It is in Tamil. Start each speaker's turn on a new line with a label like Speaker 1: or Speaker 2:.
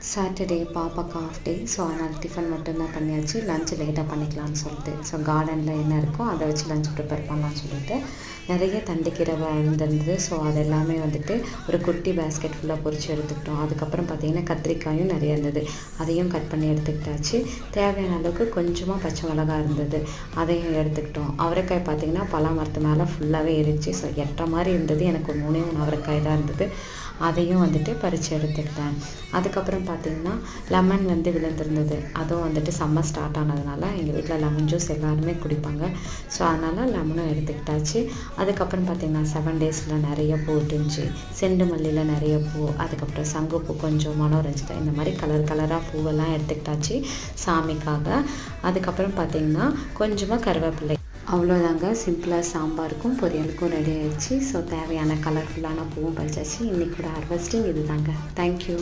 Speaker 1: சாட்டர்டே பாப்பாக்கு ஆஃப் டே. ஸோ அதனால் டிஃபன் மட்டும்தான் பண்ணியாச்சு. லஞ்ச் லேட்டாக பண்ணிக்கலாம்னு சொல்லிட்டு ஸோ கார்டனில் என்ன இருக்கோ அதை வச்சு லஞ்ச் ப்ரிப்பேர் பண்ணலான்னு சொல்லிட்டு நிறைய தண்டுக்கீரை இருந்திருந்தது. ஸோ அது எல்லாமே வந்துட்டு ஒரு குட்டி பேஸ்கெட் ஃபுல்லாக பொரிச்சு எடுத்துக்கிட்டோம். அதுக்கப்புறம் பார்த்திங்கன்னா கத்திரிக்காயும் நிறைய இருந்தது, அதையும் கட் பண்ணி எடுத்துக்கிட்டாச்சு. தேவையான அளவுக்கு கொஞ்சமாக பச்சை மிளகாய் இருந்தது, அதையும் எடுத்துக்கிட்டோம். அவரைக்காய் பார்த்திங்கன்னா பலா மரத்து மேலே ஃபுல்லாகவே ஏறிச்சு. ஸோ எட்ட மாதிரி இருந்தது, எனக்கு 3 அவரைக்காய் தான் இருந்தது, அதையும் வந்துட்டு பறித்து எடுத்துக்கிட்டேன். அதுக்கப்புறம் பார்த்திங்கன்னா லெமன் விழுந்திருந்தது, அதுவும் வந்துட்டு சம்மர் ஸ்டார்ட் ஆனதுனால எங்கள் வீட்டில் லெமன் ஜூஸ் எல்லாருமே குடிப்பாங்க. ஸோ அதனால் லெமனும் எடுத்துக்கிட்டாச்சு. அதுக்கப்புறம் பார்த்திங்கன்னா 7 டேஸில் நிறைய பூ இருந்துச்சு. செண்டு மல்லியில் நிறைய பூ, அதுக்கப்புறம் சங்குப்பூ கொஞ்சம், மனோரஞ்சிதா, இந்த மாதிரி கலர் கலராக பூவெல்லாம் எடுத்துக்கிட்டாச்சு சாமிக்காக. அதுக்கப்புறம் பார்த்திங்கன்னா கொஞ்சமாக கருவேப்பிலை, அவ்வளோதாங்க. சிம்பிளாக சாம்பாருக்கும் பொரியலுக்கும் ரெடி ஆயிடுச்சு. ஸோ தேவையான கலர்ஃபுல்லான பூவும் பறிச்சாச்சு. இன்றைக்கூட ஹார்வெஸ்டிங் இது தாங்க. தேங்க்யூ.